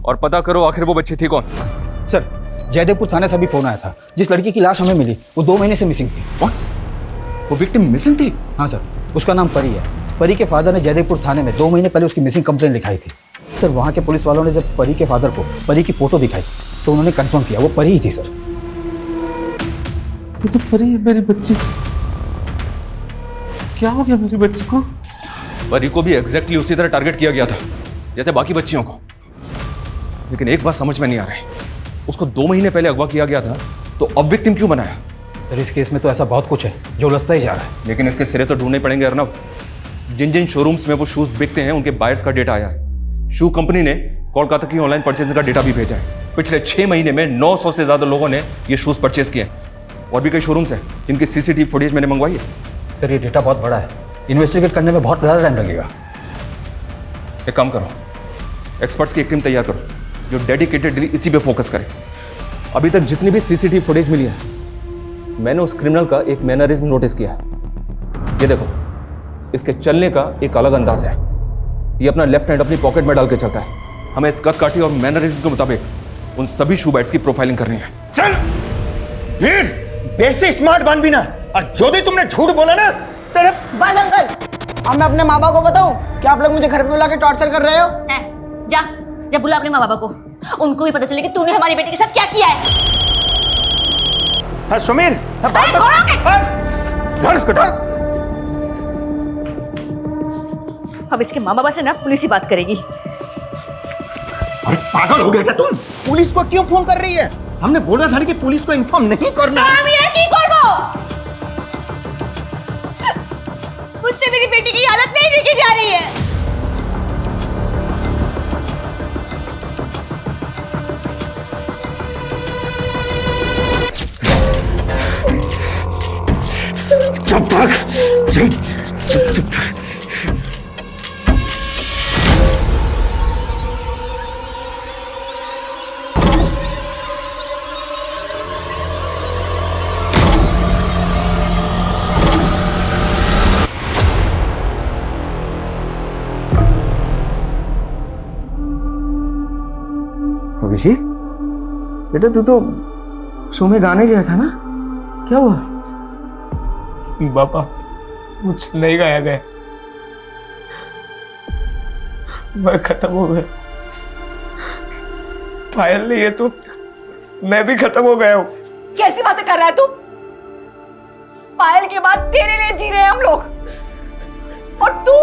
Speaker 4: और पता करो आखिर वो बच्ची थी कौन।
Speaker 6: सर जयदेवपुर थाने से अभी फोन आया था। जिस लड़की की लाश हमें मिली वो 2 महीने से मिसिंग थी।
Speaker 4: वो विक्टिम मिसिंग थी?
Speaker 6: हाँ सर, उसका नाम परी है। परी के फादर ने जयदेवपुर थाने में 2 महीने पहले उसकी मिसिंग कंप्लेंट लिखाई थी। सर वहाँ के पुलिस वालों ने जब परी के फादर को परी की फोटो दिखाई तो उन्होंने कंफर्म किया वो परी ही थी। सर
Speaker 14: ये तो परी है मेरी बच्ची। क्या हो गया मेरी बच्ची को?
Speaker 4: परी को भी एग्जैक्टली उसी तरह टारगेट किया गया था जैसे बाकी बच्चियों को। लेकिन एक बात समझ में नहीं आ रही, उसको 2 महीने पहले अगवा किया गया था तो अब विक्टिम क्यों बनाया?
Speaker 6: सर इस केस में तो ऐसा बहुत कुछ है जो उलझता ही जा रहा है।
Speaker 4: लेकिन इसके सिरे तो ढूंढने पड़ेंगे अर्नब। जिन जिन शोरूम्स में वो शूज बिकते हैं उनके बायर्स का डेटा आया है। शू कंपनी ने कोलकाता की ऑनलाइन परचेजिंग का डेटा भी भेजा है। पिछले 6 महीने में 900 से ज्यादा लोगों ने ये शूज परचेज किए हैं। और भी कई शोरूम्स हैं जिनकी सीसीटीवी फुटेज मैंने मंगवाई है।
Speaker 6: सर ये डेटा बहुत बड़ा है, इन्वेस्टिगेट करने में बहुत ज़्यादा टाइम लगेगा।
Speaker 4: एक काम करो, एक्सपर्ट्स की एक टीम तैयार करो जो डेडिकेटेडली इसी पे फोकस करे। अभी तक जितनी भी सीसीटीवी फुटेज मिली है मैंने उस क्रिमिनल का एक मैनरिज्म नोटिस किया है। ये देखो, इसके चलने का एक अलग अंदाज है। ये अपना लेफ्ट हैंड अपनी पॉकेट में डाल के चलता है। हमें इस कद काठी और मैनरिज्म के मुताबिक उन सभी शू बाइट्स की प्रोफाइलिंग करनी है। चल
Speaker 14: वीर बेसी स्मार्ट बन भी ना, और जो भी तुमने झूठ बोला ना तेरे।
Speaker 5: बस अंकल, अब मैं अपने माँ बाप को बताऊं कि आप लोग मुझे घर पे बुला के टॉर्चर कर रहे हो?
Speaker 10: जा जा बुला अपने माँ बाबा को, उनको भी पता चले कि तूने हमारी बेटी के साथ क्या किया है।
Speaker 14: हाँ सुमीर, हाँ, धर इसको, धर।
Speaker 10: अब इसके माँ बाबा से ना पुलिस ही बात करेगी।
Speaker 14: अरे पागल हो गया क्या तुम? पुलिस को क्यों फोन कर रही है? हमने बोला था कि पुलिस को इन्फॉर्म नहीं करना है।
Speaker 10: আমি আর কি করব? मुझसे मेरी बेटी की हालत नहीं देखी जा रही है।
Speaker 14: जब तक
Speaker 1: अभिषेक, बेटा तू तो शो में गाने गया था ना, क्या हुआ?
Speaker 14: बाबा मुझसे नहीं गाया गया, मैं खत्म हो गया। पायल नहीं है तो मैं भी खत्म हो गया हूँ।
Speaker 8: कैसी बातें कर रहा है तू? पायल के बाद तेरे लिए जी रहे हैं हम लोग, और तू?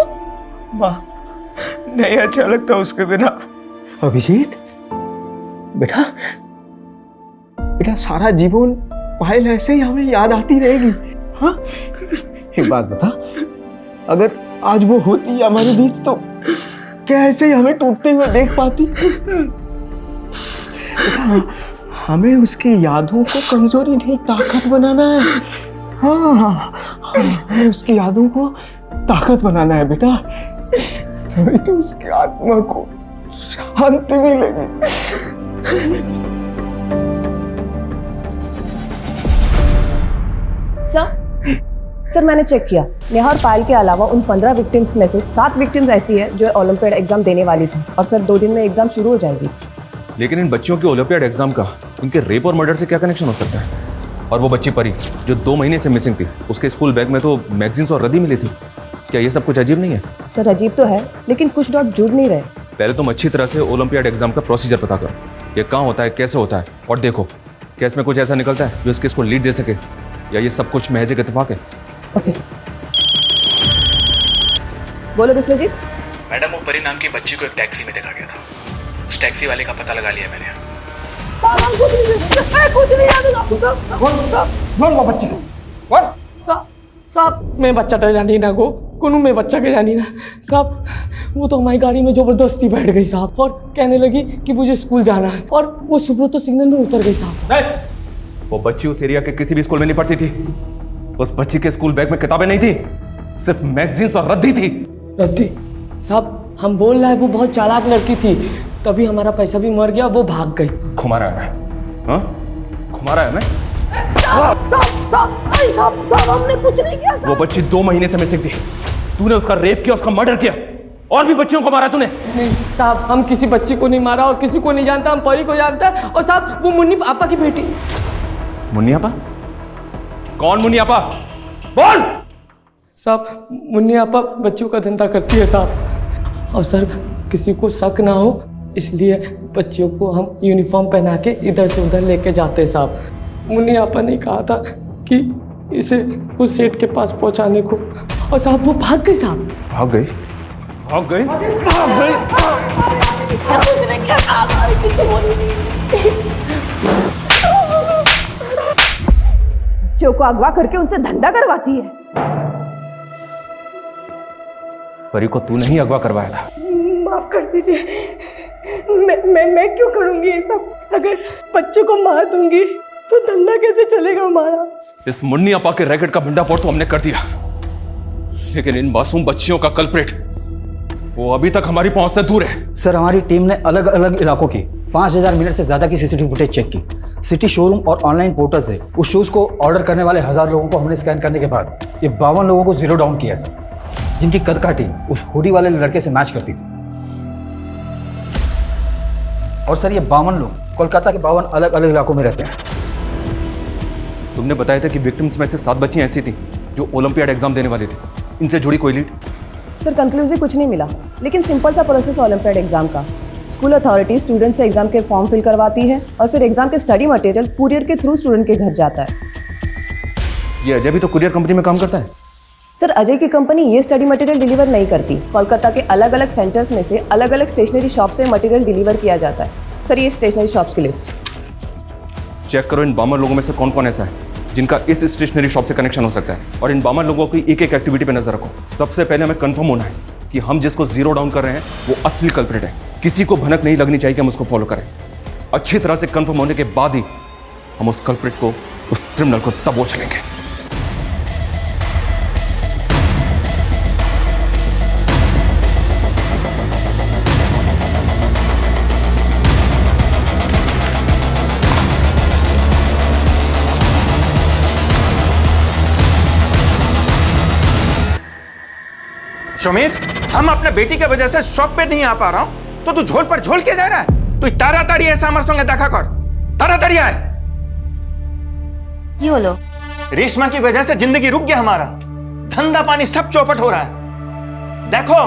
Speaker 14: माँ नहीं अच्छा लगता उसके बिना।
Speaker 5: अभिजीत बेटा, बेटा सारा जीवन पायल ऐसे ही हमें याद आती रहेगी। हाँ, एक बात बता, अगर आज वो होती हमारे बीच तो क्या ऐसे ही हमें टूटते हुए देख पाती? बेटा, हमें उसकी यादों को कमजोरी नहीं ताकत बनाना है। हाँ, हमें उसकी यादों को ताकत बनाना है बेटा, तभी तो उसकी आत्मा को शांति मिलेगी।
Speaker 8: सर मैंने चेक किया, नेहा और पायल के अलावा उन 15 विक्टिम्स में से 7 विक्टिम्स ऐसी है जो ओलंपियाड एग्जाम देने वाली थी, और सर 2 दिन में एग्जाम शुरू हो जाएगी।
Speaker 4: लेकिन इन बच्चियों के ओलंपियाड एग्जाम का उनके रेप और मर्डर से क्या कनेक्शन हो सकता है? और वो बच्ची परी जो 2 महीने से मिसिंग थी, उसके स्कूल बैग में तो मैगजीन्स और रद्दी मिली थी। क्या ये सब कुछ अजीब नहीं है?
Speaker 8: सर अजीब तो है, लेकिन कुछ डॉट जुड़ नहीं रहे।
Speaker 4: पहले तुम अच्छी तरह से ओलंपियाड एग्जाम का प्रोसीजर पता करो, ये कहाँ होता है, कैसे होता है, और देखो केस में कुछ ऐसा निकलता है जो इस केस को लीड दे सके, या ये सब कुछ महज एक इत्तेफाक है।
Speaker 8: Okay sir. बोलो विश्वजीत।
Speaker 13: मैडम, वो परी नाम की बच्ची को एक टैक्सी में देखा गया था, उस टैक्सी वाले का पता लगा लिया मैंने।
Speaker 5: कुछ नहीं बच्चे साहब, मैं बच्चा तो जानी ना कोनू में बच्चा के जानी ना साहब, वो तो हमारी गाड़ी में जबरदस्ती बैठ गई साहब, और कहने लगी कि मुझे स्कूल जाना है, और वो सुब्रत तो सिग्नल में उतर गई साहब।
Speaker 4: वो बच्ची उस एरिया के किसी भी स्कूल में नहीं पढ़ती थी, उस बच्ची के स्कूल बैग में किताबें नहीं थी, सिर्फ मैगजीन्स और रद्दी थी।
Speaker 5: रद्दी साहब, हम बोल रहे हैं वो बहुत चालाक लड़की थी, तभी हमारा पैसा भी मर गया, वो भाग गई।
Speaker 4: घुमा रहा है मैं, हाँ घुमा रहा है मैं।
Speaker 5: साहब हमने कुछ नहीं किया।
Speaker 4: वो बच्ची 2 महीने से मिसिंग थी, तूने उसका रेप किया, उसका मर्डर किया, और भी बच्चियों को मारा तूने।
Speaker 5: नहीं साहब, हम किसी बच्ची को नहीं मारा और किसी को नहीं जानता, हम परी को जानता है, और साहब वो मुन्नी आपा की बेटी।
Speaker 4: मुन्नी आपा? कौन मुन्नी आपा? बोल।
Speaker 5: साहब मुन्नी आपा बच्चियों का धंधा करती है साहब, और सर किसी को शक ना हो इसलिए बच्चियों को हम यूनिफॉर्म पहना के इधर से उधर लेके जाते हैं साहब। मुन्नी आपा ने कहा था कि इसे उस सेठ के पास पहुंचाने को, और साहब वो भाग गई साहब।
Speaker 4: भाग गई? भाग गई?
Speaker 5: भाग गई?
Speaker 8: बच्चों को अगवा करके उनसे धंधा करवाती है।
Speaker 4: परी को तू नहीं अगवा करवाया था?
Speaker 8: माफ कर दीजिए, मैं क्यों करूंगी ये सब? अगर बच्चों को मार दूंगी तो धंधा कैसे चलेगा हमारा?
Speaker 4: इस मुन्नी आपा के रैकेट का भंडाफोड़ तो हमने कर दिया, लेकिन इन मासूम बच्चियों का कल्प्रिट वो अभी तक हमारी पहुंच से दूर है।
Speaker 6: सर हमारी टीम ने अलग अलग इलाकों की 5000 मिनट से ज्यादा की सीसीटीवी फुटेज चेक की। सिटी शोरूम और ऑनलाइन पोर्टल से उस शूज को ऑर्डर करने वाले 1000 लोगों को हमने स्कैन करने के बाद ये 52 लोगों को जीरो डाउन किया सर, जिनकी कदकाठी उस हुडी वाले लड़के से मैच करती थी। और सर ये 52 लोग कोलकाता के 52 अलग अलग इलाकों में रहते हैं।
Speaker 4: तुमने बताया था कि विक्टिम्स में से 7 बच्चियां ऐसी थी जो ओलंपियाड एग्जाम देने वाली थी। इनसे जुड़ी कोई लीड?
Speaker 8: सर कंक्लूसिव कुछ नहीं मिला, लेकिन सिंपल सा प्रोसेस ओलंपियाड एग्जाम का। स्कूल अथॉरिटी स्टूडेंट से एग्जाम के फॉर्म फिल करवाती है और फिर एग्जाम के स्टडी मटेरियल कुरियर के थ्रू स्टूडेंट के घर जाता है।
Speaker 4: ये अजय भी तो कुरियर कंपनी में काम करता है।
Speaker 8: सर अजय की कंपनी ये स्टडी मटेरियल डिलीवर नहीं करती। कोलकाता के अलग अलग सेंटर्स में से अलग अलग स्टेशनरी शॉप से मटेरियल डिलीवर किया जाता है। सर ये स्टेशनरी शॉप्स की लिस्ट
Speaker 4: चेक करो इन बामर लोगों में से कौन कौन ऐसा है जिनका इस स्टेशनरी शॉप से कनेक्शन हो सकता है, और इन बामर लोगों की एक एक एक्टिविटी पे नजर रखो। सबसे पहले हमें कंफर्म होना है कि हम जिसको जीरो डाउन कर रहे हैं वो असली कल्प्रिट है। किसी को भनक नहीं लगनी चाहिए कि हम उसको फॉलो करें। अच्छी तरह से कंफर्म होने के बाद ही हम उस कल्प्रिट को, उस क्रिमिनल को दबोच लेंगे।
Speaker 14: शमीर, हम अपने बेटी के वजह से शॉप पे नहीं आ पा रहा हूं तो तू झोल पर झोल के जा रहा है। तू ताड़ाताड़ी ऐसा हमारे संगे देखा कर, ताड़ाताड़ी आए।
Speaker 10: ये बोलो,
Speaker 14: रेशमा की वजह से जिंदगी रुक गया हमारा, धंधा पानी सब चौपट हो रहा है। देखो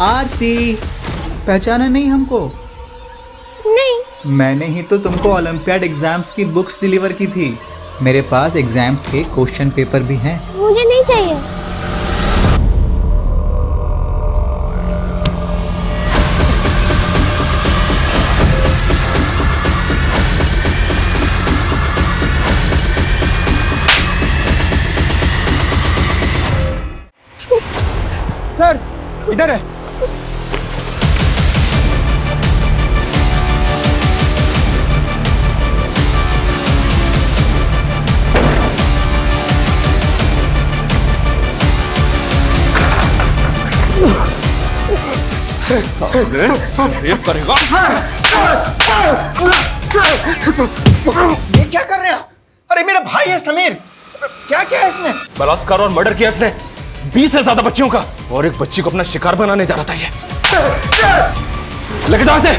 Speaker 18: आरती, पहचाना नहीं हमको?
Speaker 15: नहीं।
Speaker 18: मैंने ही तो तुमको ओलंपियाड एग्जाम्स की बुक्स डिलीवर की थी। मेरे पास एग्जाम्स के क्वेश्चन पेपर भी हैं।
Speaker 15: मुझे नहीं चाहिए।
Speaker 7: सर इधर है।
Speaker 4: रेप करेगा।
Speaker 14: ये क्या कर रहे हैं? अरे मेरा भाई है समीर, क्या क्या है इसने?
Speaker 4: बलात्कार और मर्डर किया इसने 20 से ज्यादा बच्चियों का, और एक बच्ची को अपना शिकार बनाने जा रहा था। ये लेके जाओ इसे।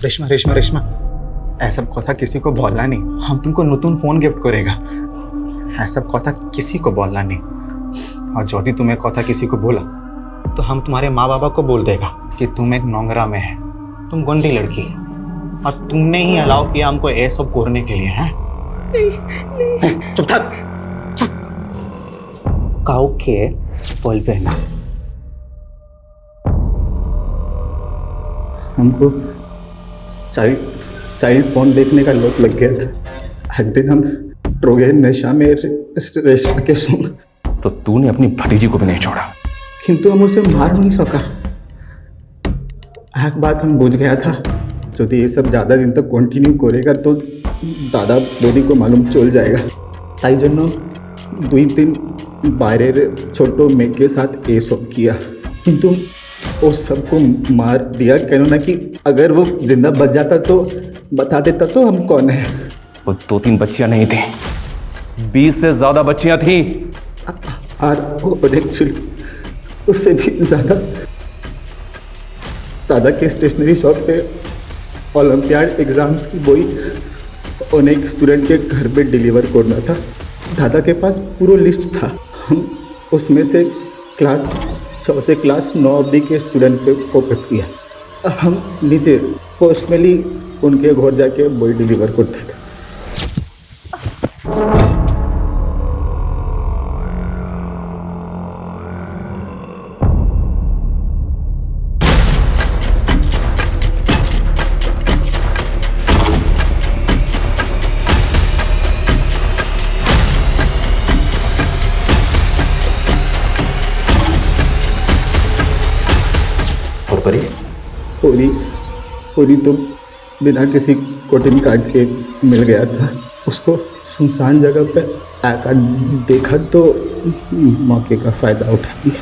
Speaker 18: रेशमा रेशमा रेशमा, ऐसा কথা किसी को बोलना नहीं। हम तुमको नतून फोन गिफ्ट करेगा। ऐसा কথা किसी को बोलना नहीं, और यदि तुम्हें কথা किसी को बोला तो हम तुम्हारे माँ बाबा को बोल देगा कि तुम एक नोंगरा में है, तुम गुंडी लड़की है, और तुमने ही अलाउ किया हमको ये सब करने के लिए। हैं? चुप था, काऊ के बोल पे ना। हमको चाइल्ड फोन देखने का लोट लग गया था। एक दिन हम रोगे नशा में रेशमा के संग।
Speaker 4: तो तूने अपनी भतीजी को भी नहीं छोड़ा,
Speaker 18: किंतु हम उसे मार नहीं सका। एक बात हम बुझ गया था, यदि ये सब ज़्यादा दिन तक कंटिन्यू करेगा तो दादा दादी को मालूम चल जाएगा। ताई जन्नो 2 दिन बाहर छोटो मेघ के साथ ये सब किया, किंतु वो सबको मार दिया। कहना ना कि अगर वो जिंदा बच जाता तो बता देता तो हम कौन है।
Speaker 4: वो 2-3 बच्चियां नहीं थी, 20 से ज्यादा बच्चियां थी।
Speaker 18: और एक्चुअली उससे भी ज्यादा दादा के स्टेशनरी शॉप पे ओलंपियाड एग्जाम्स की बोई अनेक स्टूडेंट के घर पे डिलीवर करना था। दादा के पास पूरा लिस्ट था। हम उसमें से क्लास 6 से क्लास 9 अवधि के स्टूडेंट पे फोकस किया। हम नीचे पर्सनली उनके घर जाके बोई डिलीवर करते थे। पूरी तो बिना किसी कोटिंग काज के मिल गया था। उसको सुनसान जगह पे आकर देखा तो मौके का फायदा उठा लिया।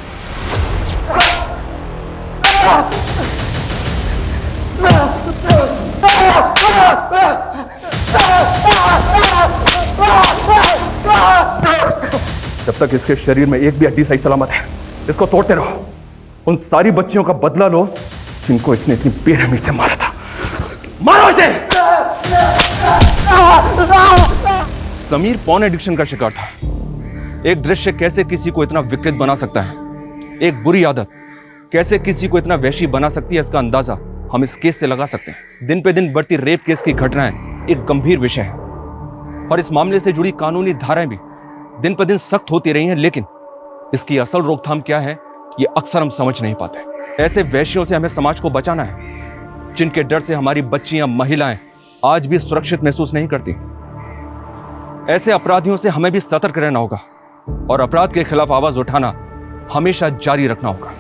Speaker 4: जब तक इसके शरीर में एक भी हड्डी सही सलामत है, इसको तोड़ते रहो। उन सारी बच्चियों का बदला लो जिनको इसने इतनी बेरहमी से मारा था। मारो इसे! समीर पॉर्न एडिक्शन का शिकार था। एक दृश्य कैसे किसी को इतना विकृत बना सकता है, एक बुरी आदत कैसे किसी को इतना वैशी बना सकती है, इसका अंदाजा हम इस केस से लगा सकते हैं। दिन पे दिन बढ़ती रेप केस की घटनाएं एक गंभीर विषय है और इस मामले से जुड़ी कानूनी धाराएं भी दिन पर दिन सख्त होती रही हैं, लेकिन इसकी असल रोकथाम क्या है ये अक्सर हम समझ नहीं पाते। ऐसे वैश्यों से हमें समाज को बचाना है, जिनके डर से हमारी बच्चियां, महिलाएं आज भी सुरक्षित महसूस नहीं करती। ऐसे अपराधियों से हमें भी सतर्क रहना होगा और अपराध के खिलाफ आवाज उठाना हमेशा जारी रखना होगा।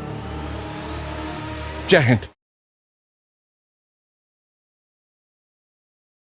Speaker 4: जय हिंद।